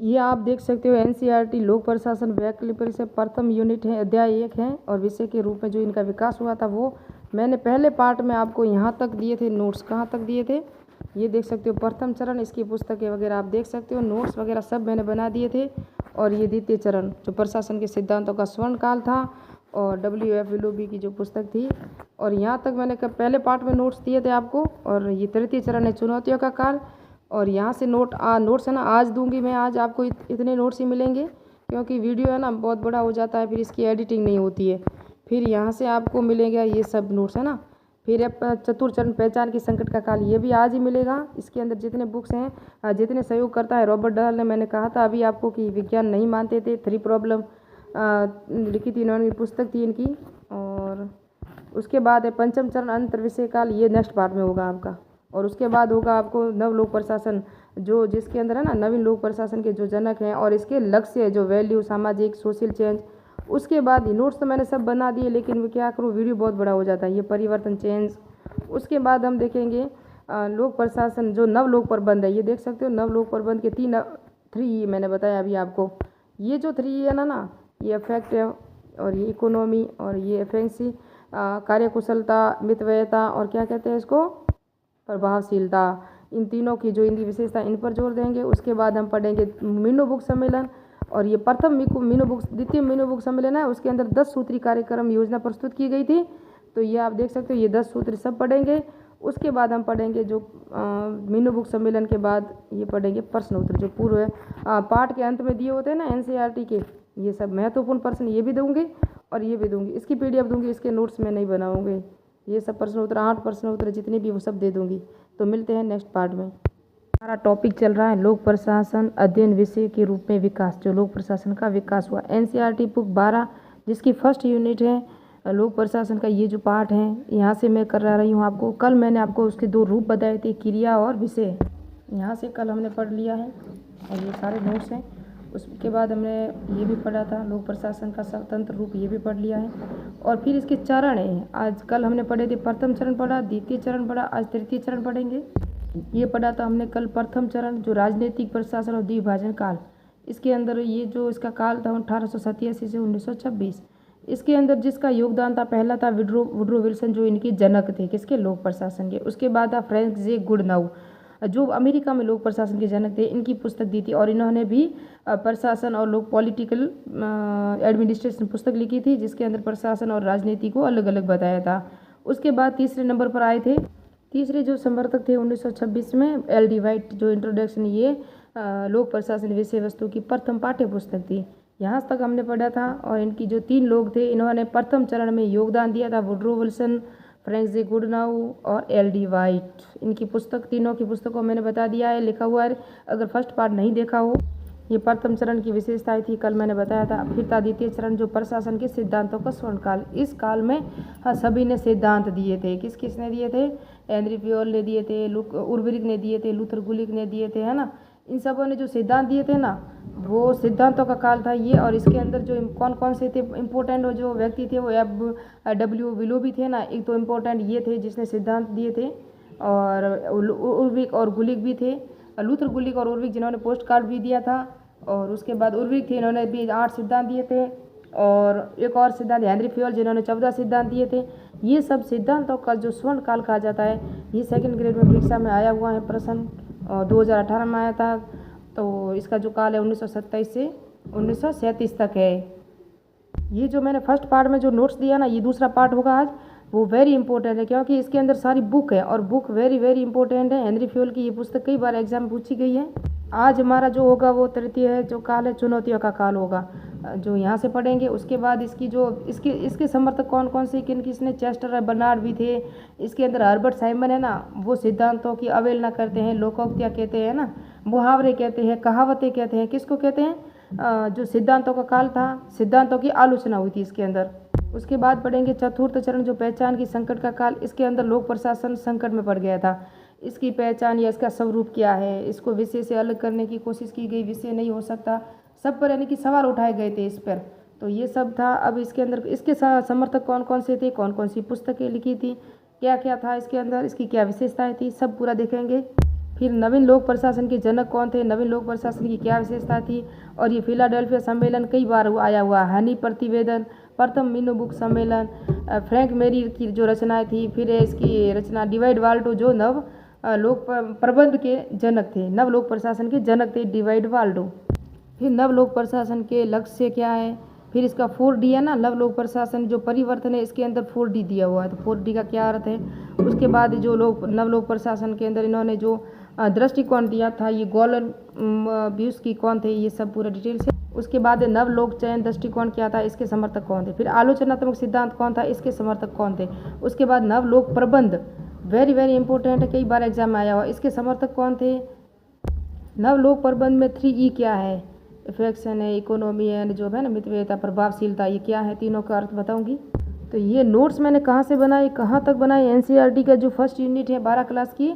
ये आप देख सकते हो एनसीईआरटी लोक प्रशासन वैकल्पिक से प्रथम यूनिट है, अध्याय 1 है और विषय के रूप में जो इनका विकास हुआ था वो मैंने पहले पार्ट में आपको यहाँ तक दिए थे। नोट्स कहाँ तक दिए थे ये देख सकते हो। प्रथम चरण इसकी पुस्तकें वगैरह आप देख सकते हो, नोट्स वगैरह सब मैंने बना दिए थे। और ये द्वितीय चरण जो प्रशासन के सिद्धांतों का स्वर्ण काल था और WF विलोबी की जो पुस्तक थी। और यहाँ तक मैंने पहले पार्ट में नोट्स दिए थे आपको। और ये तृतीय चरण है चुनौतियों का काल। और यहाँ से नोट्स है ना आज दूंगी मैं। आज आपको इतने नोट्स ही मिलेंगे क्योंकि वीडियो है ना बहुत बड़ा हो जाता है, फिर इसकी एडिटिंग नहीं होती है। फिर यहाँ से आपको मिलेगा ये सब नोट्स है ना। फिर चतुर्थ चरण पहचान की संकट का काल, ये भी आज ही मिलेगा। इसके अंदर जितने बुक्स हैं, जितने सहयोग करता है रॉबर्ट डहल ने, मैंने कहा था अभी आपको कि विज्ञान नहीं मानते थे। 3 प्रॉब्लम लिखी थी इन्होंने, पुस्तक थी इनकी। और उसके बाद है पंचम चरण अंतर विषय काल, ये नेक्स्ट पार्ट में होगा आपका। और उसके बाद होगा आपको नव लोक प्रशासन, जो जिसके अंदर है ना नवीन लोक प्रशासन के जो जनक हैं और इसके लक्ष्य है जो वैल्यू सामाजिक सोशल चेंज। उसके बाद ही नोट्स तो मैंने सब बना दिए, लेकिन मैं क्या करूँ वीडियो बहुत बड़ा हो जाता है। ये परिवर्तन चेंज। उसके बाद हम देखेंगे लोक प्रशासन जो नव लोक प्रबंध है, ये देख सकते हो। नव लोक प्रबंध के 3 मैंने बताया अभी आपको। ये जो 3 है ना, ये इफेक्टिव और ये इकोनॉमी और ये एफिशिएंसी, कार्यकुशलता, मितव्ययता और क्या कहते हैं इसको, प्रभावशीलता। इन तीनों की जो इनकी विशेषता, इन पर जोर देंगे। उसके बाद हम पढ़ेंगे मीनू बुक सम्मेलन। और ये प्रथम मीनू बुक, द्वितीय मीनू बुक सम्मेलन है, उसके अंदर 10 सूत्री कार्यक्रम योजना प्रस्तुत की गई थी। तो ये आप देख सकते हो, ये 10 सूत्र सब पढ़ेंगे। उसके बाद हम पढ़ेंगे जो मीनू बुक सम्मेलन के बाद ये पढ़ेंगे प्रश्न उत्तर जो पूर्व पाठ के अंत में दिए होते हैं ना एनसीईआरटी के। ये सब महत्वपूर्ण प्रश्न ये भी दूंगी और ये भी दूंगी। इसकी PDF दूंगी, इसके नोट्स में नहीं बनाऊंगे। ये सब प्रश्न उत्तर 8 प्रश्न उत्तर जितने भी वो सब दे दूंगी। तो मिलते हैं नेक्स्ट पार्ट में। हमारा टॉपिक चल रहा है लोक प्रशासन अध्ययन विषय के रूप में विकास, जो लोक प्रशासन का विकास हुआ। एनसीईआरटी बुक 12 जिसकी फर्स्ट यूनिट है लोक प्रशासन का, ये जो पार्ट है यहाँ से मैं कर रही हूँ आपको। कल मैंने आपको उसके 2 रूप बताए थे, क्रिया और विषय। यहाँ से कल हमने पढ़ लिया है और ये सारे नोट्स हैं। उसके बाद हमने ये भी पढ़ा था लोक प्रशासन का स्वतंत्र रूप, ये भी पढ़ लिया है। और फिर इसके चरण हैं, आज कल हमने पढ़े थे प्रथम चरण पढ़ा, द्वितीय चरण पढ़ा, आज तृतीय चरण पढ़ेंगे। ये पढ़ा था हमने कल प्रथम चरण जो राजनीतिक प्रशासन और द्विभाजन काल। इसके अंदर ये जो इसका काल था 1887 से 1926। इसके अंदर जिसका योगदान था पहला था वुड्रो विल्सन, जो इनके जनक थे किसके, लोक प्रशासन के। उसके बाद था फ्रैंक जे गुडनाउ जो अमेरिका में लोक प्रशासन के जनक थे, इनकी पुस्तक दी थी। और इन्होंने भी प्रशासन और लोक पॉलिटिकल एडमिनिस्ट्रेशन पुस्तक लिखी थी, जिसके अंदर प्रशासन और राजनीति को अलग अलग बताया था। उसके बाद तीसरे नंबर पर आए थे, तीसरे जो समर्थक थे 1926 में LD वाइट, जो इंट्रोडक्शन, ये लोक प्रशासन विषय वस्तु की प्रथम पाठ्य पुस्तक थी। यहाँ तक हमने पढ़ा था। और इनकी जो 3 लोग थे, इन्होंने प्रथम चरण में योगदान दिया था, वुड्रो विल्सन, फ्रैंक जे गुडनाउ और LD वाइट। इनकी पुस्तक, तीनों की पुस्तकों मैंने बता दिया है, लिखा हुआ है। अगर फर्स्ट पार्ट नहीं देखा हो, ये प्रथम चरण की विशेषताएं थी, कल मैंने बताया था। फिर था द्वितीय चरण जो प्रशासन के सिद्धांतों का स्वर्ण काल। इस काल में सभी ने सिद्धांत दिए थे। किस किसने दिए थे, हेनरी फ्योल ने दिए थे, उर्वरिक ने दिए थे, लूथर गुलिक ने दिए थे, है ना। इन सबों ने जो सिद्धांत दिए थे ना, वो सिद्धांतों का काल था ये। और इसके अंदर जो कौन कौन से थे इम्पोर्टेंट जो व्यक्ति थे, वो FW विलोबी थे ना, एक तो इम्पोर्टेंट ये थे जिसने सिद्धांत दिए थे। और उर्विक और गुलिक भी थे, लूथर गुलिक और उर्विक जिन्होंने पोस्ट कार्ड भी दिया था। और उसके बाद उर्विक थे, इन्होंने भी 8 सिद्धांत दिए थे। और एक और सिद्धांत हेनरी फ्योल जिन्होंने 14 सिद्धांत दिए थे। ये सब सिद्धांतों का जो स्वर्ण काल कहा जाता है। ये सेकंड ग्रेड में परीक्षा में आया हुआ है प्रश्न, 2018 में आया था। तो इसका जो काल है 1927 से 1937 तक है। ये जो मैंने फर्स्ट पार्ट में जो नोट्स दिया ना, ये दूसरा पार्ट होगा आज, वो वेरी इंपॉर्टेंट है क्योंकि इसके अंदर सारी बुक है और बुक वेरी वेरी इंपॉर्टेंट है। हेनरी फ्योल की ये पुस्तक कई बार एग्जाम में पूछी गई है। आज हमारा जो होगा वो तृतीय है, जो काल है चुनौतियों का काल होगा, जो यहाँ से पढ़ेंगे। उसके बाद इसकी जो इसके समर्थक कौन कौन से, किन किसने, चेस्टर बर्नार्ड भी थे। इसके अंदर हर्बर्ट साइमन है ना, वो सिद्धांतों की अवहेलना करते हैं, लोकोक्तियाँ कहते हैं ना, मुहावरे कहते हैं, कहावतें कहते हैं। किसको कहते हैं, जो सिद्धांतों का काल था, सिद्धांतों की आलोचना हुई थी इसके अंदर। उसके बाद पढ़ेंगे चतुर्थ चरण जो पहचान की संकट का काल। इसके अंदर लोक प्रशासन संकट में पड़ गया था। इसकी पहचान या इसका स्वरूप क्या है, इसको विषय से अलग करने की कोशिश की गई, विषय नहीं हो सकता, सब पर यानी कि सवाल उठाए गए थे इस पर। तो ये सब था। अब इसके अंदर इसके समर्थक कौन कौन से थे, कौन कौन सी पुस्तकें लिखी थी, क्या क्या था इसके अंदर, इसकी क्या विशेषताएं थी, सब पूरा देखेंगे। फिर नवीन लोक प्रशासन के जनक कौन थे, नवीन लोक प्रशासन की क्या विशेषता थी, और ये फिलाडेल्फिया सम्मेलन कई बार आया हुआ, हनी प्रतिवेदन, प्रथम मीनो बुक सम्मेलन, फ्रैंक मेरी की जो रचनाएं थी, फिर इसकी रचना डिवाइड वाल्डो जो नव लोक प्रबंध के जनक थे, नव लोक प्रशासन के जनक थे डिवाइड वाल्डो। फिर नव लोक प्रशासन के लक्ष्य क्या है, फिर इसका 4D है ना, नव लोक प्रशासन जो परिवर्तन है इसके अंदर 4D दिया हुआ है, तो 4D का क्या अर्थ है। उसके बाद जो नव लोक प्रशासन के अंदर इन्होंने जो दृष्टिकोण दिया था, ये गोलन ब्यूस्की कौन थे, ये सब पूरा डिटेल से। उसके बाद नव लोक चयन दृष्टिकोण क्या था, इसके समर्थक कौन थे। फिर आलोचनात्मक सिद्धांत कौन था, इसके समर्थक कौन थे। उसके बाद नव लोक प्रबंध, वेरी वेरी इंपॉर्टेंट है, कई बार एग्जाम में आया हुआ, इसके समर्थक कौन थे। नव लोक प्रबंध में 3E क्या है, इफेक्शन है, इकोनॉमी है, जो है ना मितव्ययिता, प्रभावशीलता, ये क्या है, तीनों का अर्थ बताऊंगी। तो ये नोट्स मैंने कहाँ से बनाए, कहाँ तक बनाए, NCERT का जो फर्स्ट यूनिट है 12 क्लास की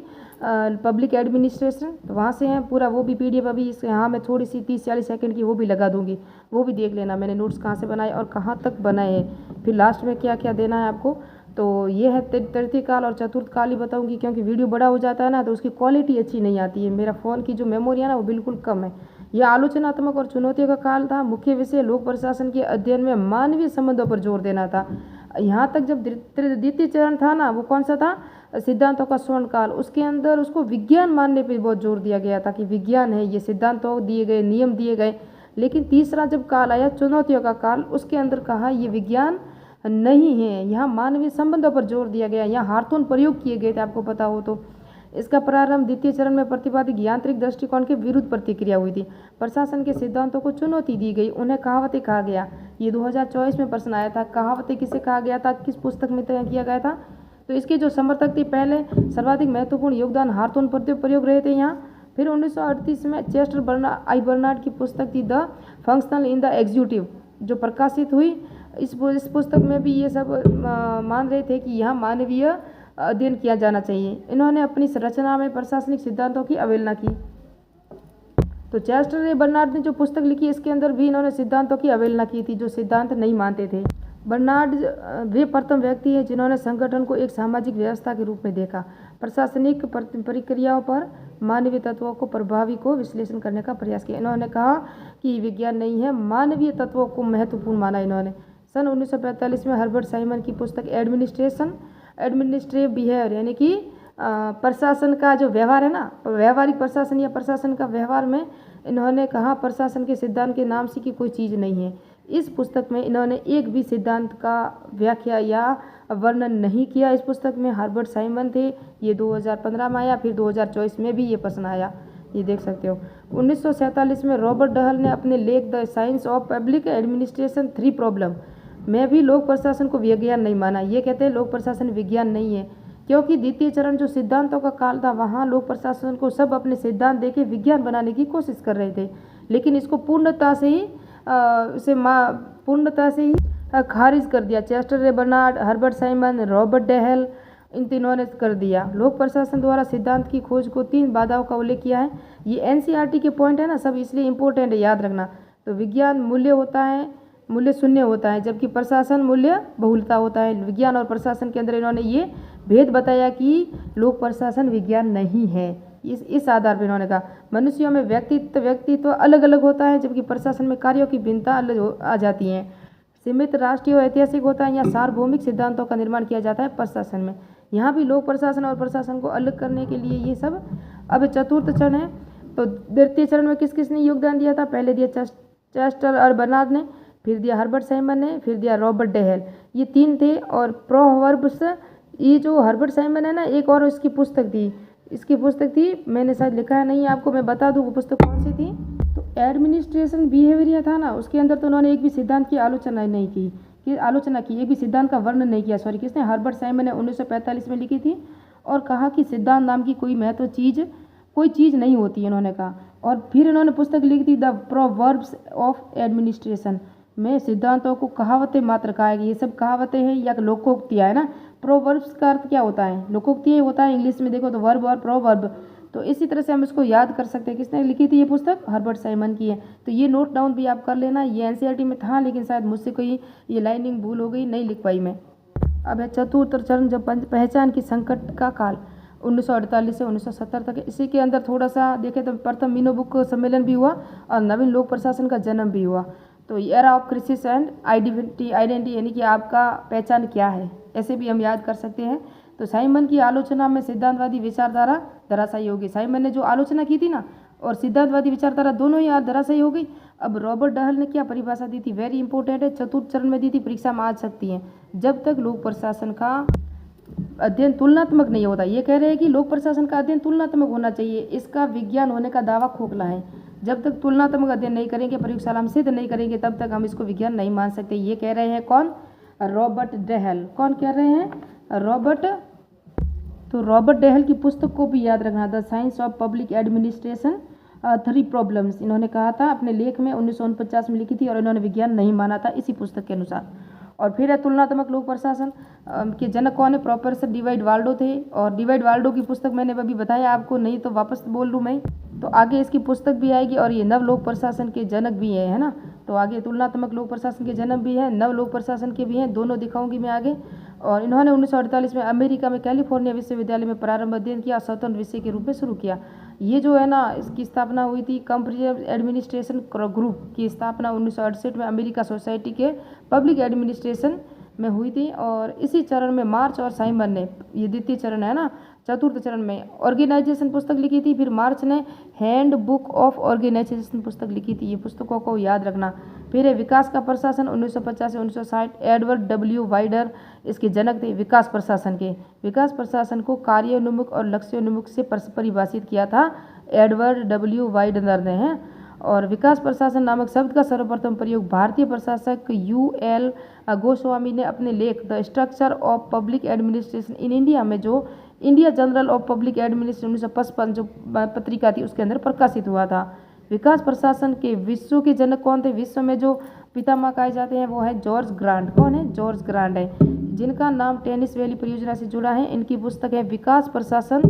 पब्लिक एडमिनिस्ट्रेशन, तो वहाँ से है पूरा, वो भी PDF अभी इस यहाँ मैं थोड़ी सी 30-40 सेकंड की वो भी लगा दूंगी, वो भी देख लेना मैंने नोट्स कहाँ से बनाए और कहाँ तक बनाए हैं। फिर लास्ट में क्या क्या देना है आपको, तो ये है तृतीय काल और चतुर्थ काल ही बताऊंगी, क्योंकि वीडियो बड़ा हो जाता है ना तो उसकी क्वालिटी अच्छी नहीं आती है, मेरा फ़ोन की जो मेमोरी है ना वो बिल्कुल कम है। यह आलोचनात्मक और चुनौतियों का काल था। मुख्य विषय लोक प्रशासन के अध्ययन में मानवीय संबंधों पर जोर देना था। यहाँ तक जब द्वितीय चरण था ना, वो कौन सा था, सिद्धांतों का स्वर्ण काल, उसके अंदर उसको विज्ञान मानने पर बहुत जोर दिया गया था कि विज्ञान है, ये सिद्धांतों दिए गए, नियम दिए गए। लेकिन तीसरा जब काल आया चुनौतियों का काल, उसके अंदर कहा ये विज्ञान नहीं है, यहाँ मानवीय संबंधों पर जोर दिया गया, यहाँ हार्थोन प्रयोग किए गए थे, आपको पता हो तो। इसका प्रारंभ द्वितीय चरण में प्रतिपादित यांत्रिक दृष्टिकोण के विरुद्ध प्रतिक्रिया हुई थी। प्रशासन के सिद्धांतों को चुनौती दी गई, उन्हें कहावतें कहा गया। ये 2024 में प्रश्न आया था, कहावतें किसे कहा गया था, किस पुस्तक में तय किया गया था। तो इसके जो समर्थक थे, पहले सर्वाधिक महत्वपूर्ण योगदान हार्थोन प्रयोग रहे थे यहाँ। फिर 1938 में चेस्टर बर्नार्ड की पुस्तक थी the functional in the executive, जो प्रकाशित हुई। इस पुस्तक में भी ये सब मान रहे थे कि यहाँ मानवीय अध्ययन किया जाना चाहिए। इन्होंने अपनी रचना में प्रशासनिक सिद्धांतों की अवहेलना की। तो चेस्टर बर्नार्ड ने जो पुस्तक लिखी, इसके अंदर भी इन्होंने सिद्धांतों की अवहेलना की थी, जो सिद्धांत नहीं मानते थे। बर्नार्ड वे प्रथम व्यक्ति है जिन्होंने संगठन को एक सामाजिक व्यवस्था के रूप में देखा। प्रशासनिक प्रक्रियाओं पर मानवीय तत्वों को प्रभावी को विश्लेषण करने का प्रयास किया। इन्होंने कहा कि विज्ञान नहीं है, मानवीय तत्वों को महत्वपूर्ण माना इन्होंने। सन 1945 में हर्बर्ट साइमन की पुस्तक एडमिनिस्ट्रेटिव बिहेवियर, यानी कि प्रशासन का जो व्यवहार है ना, व्यवहारिक प्रशासन या प्रशासन का व्यवहार में इन्होंने कहा प्रशासन के सिद्धांत के नाम से की कोई चीज़ नहीं है। इस पुस्तक में इन्होंने एक भी सिद्धांत का व्याख्या या वर्णन नहीं किया। इस पुस्तक में हर्बर्ट साइमन थे, ये 2015 में आया, फिर 2024 में भी ये प्रश्न आया, ये देख सकते हो। 1947 में रॉबर्ट डहल ने अपने लेख the science of public administration 3 problem में भी लोक प्रशासन को विज्ञान नहीं माना। ये कहते हैं लोक प्रशासन विज्ञान नहीं है, क्योंकि द्वितीय चरण जो सिद्धांतों का काल था, वहाँ लोक प्रशासन को सब अपने सिद्धांत देके विज्ञान बनाने की कोशिश कर रहे थे, लेकिन इसको पूर्णता से ही खारिज कर दिया। Chester Barnard, Herbert Simon, Robert Dahl, इन तीनों ने कर दिया। लोक प्रशासन द्वारा सिद्धांत की खोज को 3 बाधाओं का उल्लेख किया है। ये NCERT के पॉइंट है ना, सब इसलिए इंपॉर्टेंट है, याद रखना। तो विज्ञान मूल्य होता है, मूल्य शून्य होता है, जबकि प्रशासन मूल्य बहुलता होता है। विज्ञान और प्रशासन के अंदर इन्होंने ये भेद बताया कि लोक प्रशासन विज्ञान नहीं है। इस आधार पर इन्होंने कहा मनुष्यों में व्यक्तित्व अलग अलग होता है, जबकि प्रशासन में कार्यों की भिन्नता अलग आ जाती हैं। सीमित राष्ट्रीय और ऐतिहासिक होता है या सार्वभौमिक सिद्धांतों का निर्माण किया जाता है प्रशासन में। यहाँ भी लोक प्रशासन और प्रशासन को अलग करने के लिए ये सब। अब चतुर्थ चरण है, तो द्वितीय चरण में किस किसने योगदान दिया था, पहले दिया चेस्टर और बर्नार्ड ने, फिर दिया हर्बर्ट साइमन ने, फिर दिया रॉबर्ट डहल, ये 3 थे। और प्रोवर्ब्स, ये जो हर्बर्ट साइमन है ना, एक और इसकी पुस्तक थी, मैंने शायद लिखा है नहीं, आपको मैं बता दूँ वो पुस्तक कौन सी थी। तो एडमिनिस्ट्रेशन बिहेवियर था ना, उसके अंदर तो उन्होंने एक भी सिद्धांत की आलोचना नहीं की, एक भी सिद्धांत का वर्णन नहीं किया। सॉरी, किसने, हर्बर्ट साइमन ने 1945 में लिखी थी, और कहा कि सिद्धांत नाम की कोई चीज़ नहीं होती, इन्होंने कहा। और फिर इन्होंने पुस्तक लिखी थी द प्रोवर्ब्स ऑफ एडमिनिस्ट्रेशन में सिद्धांतों को कहावतें मात्र कहा है। ये सब कहावतें हैं या लोकोक्तियाँ है ना। प्रोवर्ब्स का अर्थ क्या होता है, लोकोक्ति होता है, इंग्लिश में देखो तो वर्ब और प्रोवर्ब। तो इसी तरह से हम इसको याद कर सकते हैं। किसने लिखी थी ये पुस्तक, हर्बर्ट साइमन की है। तो ये नोट डाउन भी आप कर लेना। ये NCERT में था, लेकिन शायद मुझसे कोई ये लाइनिंग भूल हो गई, नहीं लिख पाई मैं। अब है चतुर्थ चरण, जब पहचान की संकट का काल। 1948 से 1970 तक। इसी के अंदर थोड़ा सा देखें तो प्रथम मीनो बुक सम्मेलन भी हुआ और नवीन लोक प्रशासन का जन्म भी हुआ। तो era of crisis and identity यानी कि आपका पहचान क्या है, ऐसे भी हम याद कर सकते हैं। तो साइमन की आलोचना में सिद्धांतवादी विचारधारा धराशायी होगी। साइमन ने जो आलोचना की थी ना और सिद्धांतवादी विचारधारा दोनों ही धराशायी हो गई। अब रॉबर्ट डहल ने क्या परिभाषा दी थी, वेरी इंपॉर्टेंट है, चतुर्थ चरण में दी थी, परीक्षा में आ सकती है। जब तक लोक प्रशासन का अध्ययन तुलनात्मक नहीं होता, ये कह रहे हैं कि लोक प्रशासन का अध्ययन तुलनात्मक होना चाहिए, इसका विज्ञान होने का दावा खोखला है। जब तक तुलनात्मक अध्ययन नहीं करेंगे, प्रयोगशाला में सिद्ध नहीं करेंगे, तब तक हम इसको विज्ञान नहीं मान सकते। ये कह रहे हैं कौन, रॉबर्ट डहल। कौन कह रहे हैं, रॉबर्ट। तो रॉबर्ट डहल की पुस्तक को भी याद रखना, the science of public administration 3 problems, इन्होंने कहा था अपने लेख में 1949 में लिखी थी और इन्होंने विज्ञान नहीं माना था इसी पुस्तक के अनुसार। और फिर है तुलनात्मक लोक प्रशासन के जनक कौन है, प्रोफेसर डिवाइड वाल्डो थे। और डिवाइड वाल्डो की पुस्तक मैंने अभी बताया आपको, नहीं तो वापस बोल लूँ मैं, तो आगे इसकी पुस्तक भी आएगी। और ये नव लोक प्रशासन के जनक भी है ना, तो आगे तुलनात्मक लोक प्रशासन के जनक भी है, नव लोक प्रशासन के भी हैं, दोनों दिखाऊंगी मैं आगे। और इन्होंने 1948 में अमेरिका में कैलिफोर्निया विश्वविद्यालय में प्रारंभ अध्ययन किया, स्वतंत्र विषय के रूप में शुरू किया। ये जो है ना, इसकी स्थापना हुई थी कंपैरेटिव एडमिनिस्ट्रेशन ग्रुप की स्थापना 1968 में अमेरिका सोसाइटी के पब्लिक एडमिनिस्ट्रेशन में हुई थी। और इसी चरण में मार्च और साइमन ने, ये द्वितीय चरण है ना, चतुर्थ चरण में ऑर्गेनाइजेशन पुस्तक लिखी थी। फिर मार्च ने हैंड बुक ऑफ ऑर्गेनाइजेशन पुस्तक लिखी थी, ये पुस्तकों को याद रखना। फिर है विकास का प्रशासन 1950 से 1960, एडवर्ड डब्ल्यू वाइडर इसके जनक थे विकास प्रशासन के। विकास प्रशासन को कार्योन्मुख और लक्ष्योन्मुख से परिभाषित किया था एडवर्ड डब्ल्यू वाइडर ने हैं। और विकास प्रशासन नामक शब्द का सर्वप्रथम प्रयोग भारतीय प्रशासक UL गोस्वामी ने अपने लेख the structure of public administration in India में, जो India journal of public administration 1955 जो पत्रिका थी उसके अंदर प्रकाशित हुआ था। विकास प्रशासन के विश्व के जनक कौन थे, विश्व में जो पितामह कहे जाते हैं वो है जॉर्ज ग्रांट। कौन है, जॉर्ज ग्रांट है, जिनका नाम टेनिस वैली परियोजना से जुड़ा है। इनकी पुस्तक है विकास प्रशासन,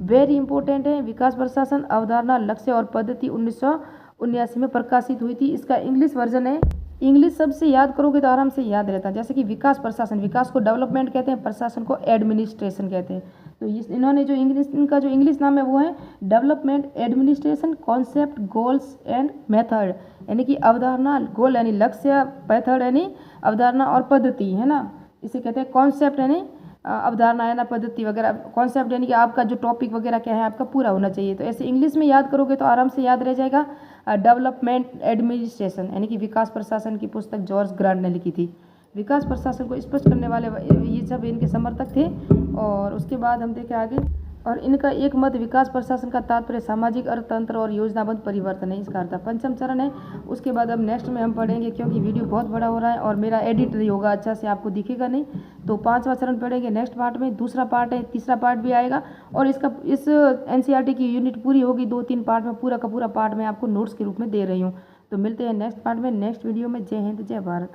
वेरी इंपॉर्टेंट है। विकास प्रशासन अवधारणा, लक्ष्य और पद्धति 1979 में प्रकाशित हुई थी। इसका इंग्लिश वर्जन है, इंग्लिश शब्द से याद करोगे तो आराम से याद रहता है। जैसे कि विकास प्रशासन, विकास को डेवलपमेंट कहते हैं, प्रशासन को एडमिनिस्ट्रेशन कहते हैं। तो इन्होंने जो इनका जो इंग्लिश नाम है वो है development administration concept goals and method, यानी कि अवधारणा, गोल यानी लक्ष्य, मेथड यानी अवधारणा और पद्धति, है ना, इसे कहते हैं कॉन्सेप्ट यानी अवधारणा है ना, पद्धति वगैरह। कॉन्सेप्ट यानी कि आपका जो टॉपिक वगैरह क्या है आपका पूरा होना चाहिए। तो ऐसे इंग्लिश में याद करोगे तो आराम से याद रह जाएगा। डेवलपमेंट एडमिनिस्ट्रेशन यानी कि विकास प्रशासन की पुस्तक जॉर्ज ग्रांट ने लिखी थी। विकास प्रशासन को स्पष्ट करने वाले ये सब इनके समर्थक थे। और उसके बाद हम देखें आगे, और इनका एक मत विकास प्रशासन का तात्पर्य सामाजिक अर्थतंत्र और योजनाबद्ध परिवर्तन है, इसका अर्थ पंचम चरण है। उसके बाद अब नेक्स्ट में हम पढ़ेंगे, क्योंकि वीडियो बहुत बड़ा हो रहा है और मेरा एडिट नहीं होगा अच्छा से, आपको दिखेगा नहीं, तो 5वां चरण पढ़ेंगे नेक्स्ट पार्ट में। दूसरा पार्ट है, तीसरा पार्ट भी आएगा और इस NCERT की यूनिट पूरी होगी 2-3 पार्ट में, पूरा का पूरा पार्ट मैं आपको नोट्स के रूप में दे रही हूँ। तो मिलते हैं नेक्स्ट पार्ट में, नेक्स्ट वीडियो में। जय हिंद, जय भारत।